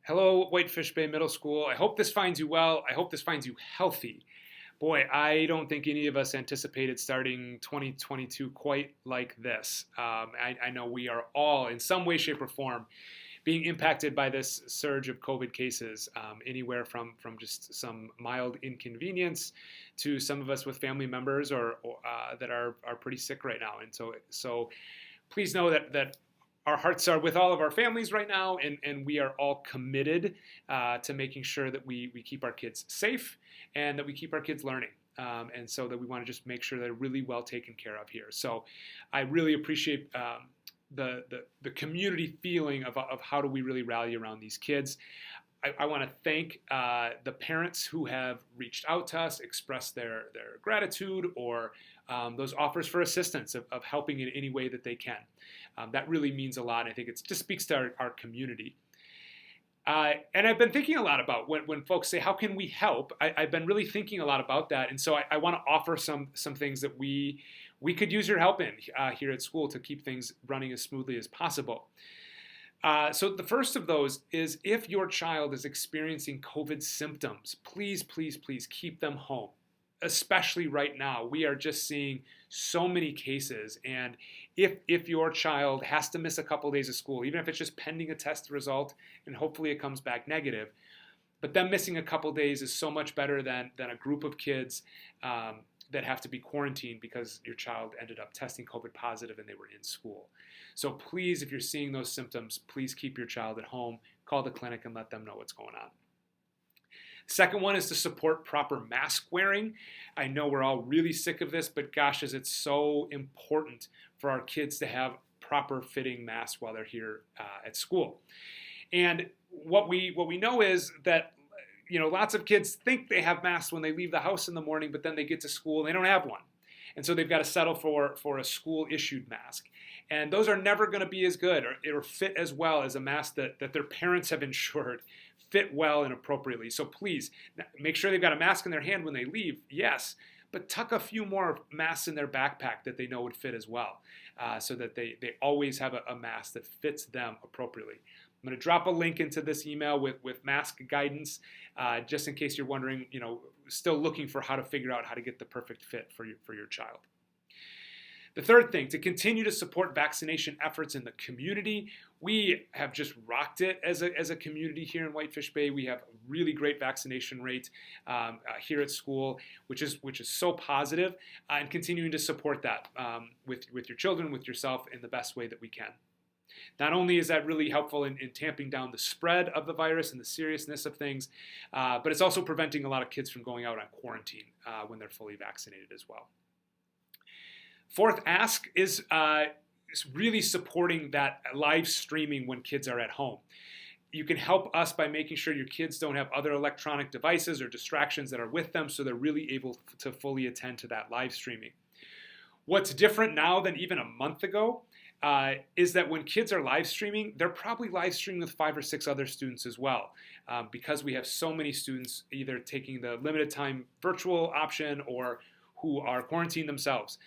Hello, Whitefish Bay Middle School. I hope this finds you well. I hope this finds you healthy. Boy, I don't think any of us anticipated starting 2022 quite like this. I know we are all, in some way, shape, or form, being impacted by this surge of COVID cases, anywhere from just some mild inconvenience to some of us with family members or that are pretty sick right now. And so please know that our hearts are with all of our families right now, and we are all committed to making sure that we keep our kids safe and that we keep our kids learning. And so that we want to just make sure they're really well taken care of here. So I really appreciate the community feeling of how do we really rally around these kids. I want to thank the parents who have reached out to us, expressed their gratitude, or those offers for assistance of helping in any way that they can. That really means a lot. I think it just speaks to our community. And I've been thinking a lot about when folks say, how can we help? I've been really thinking a lot about that. And so I want to offer some things that we could use your help in here at school to keep things running as smoothly as possible. So the first of those is if your child is experiencing COVID symptoms, please, please, please keep them home. Especially right now, we are just seeing so many cases. And if your child has to miss a couple days of school, even if it's just pending a test result and hopefully it comes back negative, but them missing a couple days is so much better than a group of kids that have to be quarantined because your child ended up testing COVID positive and they were in school. So please, if you're seeing those symptoms, please keep your child at home, call the clinic and let them know what's going on. Second one is to support proper mask wearing. I know we're all really sick of this, but gosh, is it so important for our kids to have proper fitting masks while they're here at school. And what we know is that lots of kids think they have masks when they leave the house in the morning, but then they get to school and they don't have one. And so they've got to settle for a school-issued mask. And those are never going to be as good or fit as well as a mask that their parents have ensured fit well and appropriately. So please, make sure they've got a mask in their hand when they leave, yes, but tuck a few more masks in their backpack that they know would fit as well, so that they always have a mask that fits them appropriately. I'm going to drop a link into this email with mask guidance, just in case you're wondering, still looking for how to figure out how to get the perfect fit for your child. The third thing, to continue to support vaccination efforts in the community. We have just rocked it as a community here in Whitefish Bay. We have a really great vaccination rate here at school, which is so positive, and continuing to support that with your children, with yourself in the best way that we can. Not only is that really helpful in tamping down the spread of the virus and the seriousness of things, but it's also preventing a lot of kids from going out on quarantine when they're fully vaccinated as well. Fourth ask is really supporting that live streaming when kids are at home. You can help us by making sure your kids don't have other electronic devices or distractions that are with them, so they're really able to fully attend to that live streaming. What's different now than even a month ago is that when kids are live streaming, they're probably live streaming with 5 or 6 other students as well, because we have so many students either taking the limited time virtual option or who are quarantined themselves.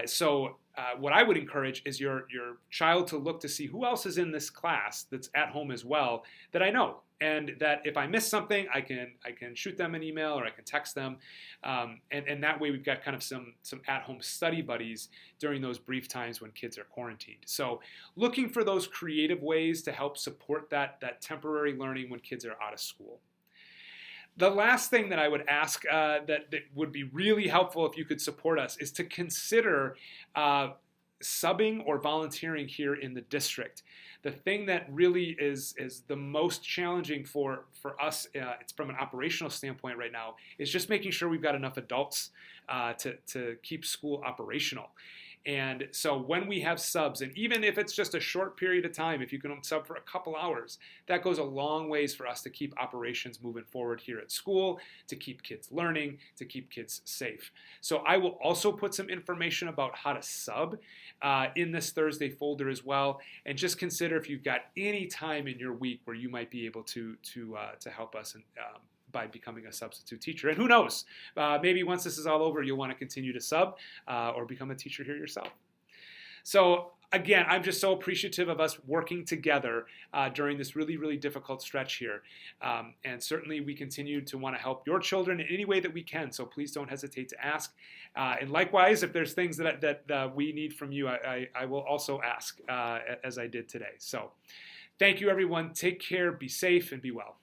So what I would encourage is your child to look to see who else is in this class that's at home as well that I know, and that if I miss something, I can shoot them an email or I can text them, and that way we've got kind of some at-home study buddies during those brief times when kids are quarantined. So looking for those creative ways to help support that temporary learning when kids are out of school. The last thing that I would ask that would be really helpful if you could support us is to consider subbing or volunteering here in the district. The thing that really is the most challenging for us, it's from an operational standpoint right now, is just making sure we've got enough adults to keep school operational. And so when we have subs, and even if it's just a short period of time, if you can sub for a couple hours, that goes a long ways for us to keep operations moving forward here at school, to keep kids learning, to keep kids safe. So I will also put some information about how to sub in this Thursday folder as well. And just consider if you've got any time in your week where you might be able to help us and by becoming a substitute teacher. And who knows, maybe once this is all over, you'll want to continue to sub or become a teacher here yourself. So again, I'm just so appreciative of us working together during this really, really difficult stretch here. And certainly we continue to want to help your children in any way that we can. So please don't hesitate to ask. And likewise, if there's things that we need from you, I will also ask as I did today. So thank you, everyone. Take care, be safe, and be well.